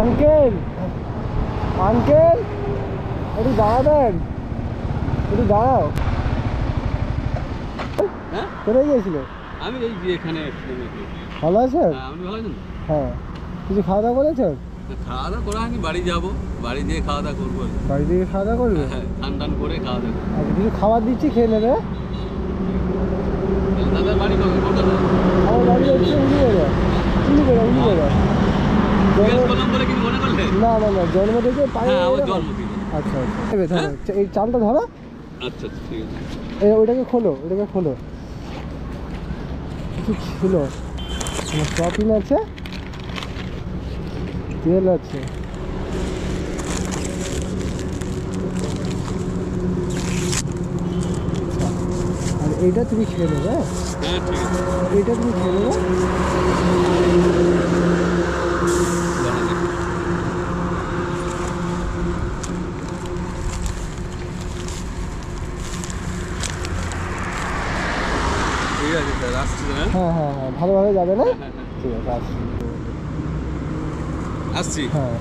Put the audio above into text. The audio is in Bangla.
আঙ্কেল আঙ্কেল একটু দাঁড়াবেন, একটু দাঁড়াও। হ্যাঁ কোথায় গিয়েছিলে? আমি এই যে এখানে ভালো আছেন? আপনি ভালো আছেন? হ্যাঁ। কিছু খাওয়া দাওয়া করেছেন? খাওয়া দাওয়া করা হয়নি, বাড়ি যাবো, বাড়ি যেয়ে খাওয়া দাওয়া করবো। বাড়ি থেকে খাওয়া দাওয়া করবে? হ্যাঁ, খান টান করে খাওয়া দাওয়া। আচ্ছা, কিছু খাবার দিচ্ছি, খেয়ে নেবে। দাদার বাড়ি কবে? কলকাতা? আমার বাড়ি হচ্ছে উলিবেড়া। জিজ্ঞেস করলাম বলে কিছু মনে করলে? না না না, জন্ম থেকে পায়ে। হ্যাঁ, আমার জন্মদিন। আচ্ছা আচ্ছা, এই চালটা ধরো। আচ্ছা আচ্ছা, ঠিক আছে। ওইটাকে খোলো, ওইটাকে খোলো। কিছু ছিল, শপিং আছে, তেল আছে। আর এইটা তুমি খেয়ে নেবে। হ্যাঁ ঠিক আছে। এইটা তুমি খেয়ে নেবে। ঠিক আছে স্যার, আসছি স্যার। হ্যাঁ হ্যাঁ হ্যাঁ, ভালোভাবে যাবে না? ঠিক আছে, আসছি। আসছি। হ্যাঁ।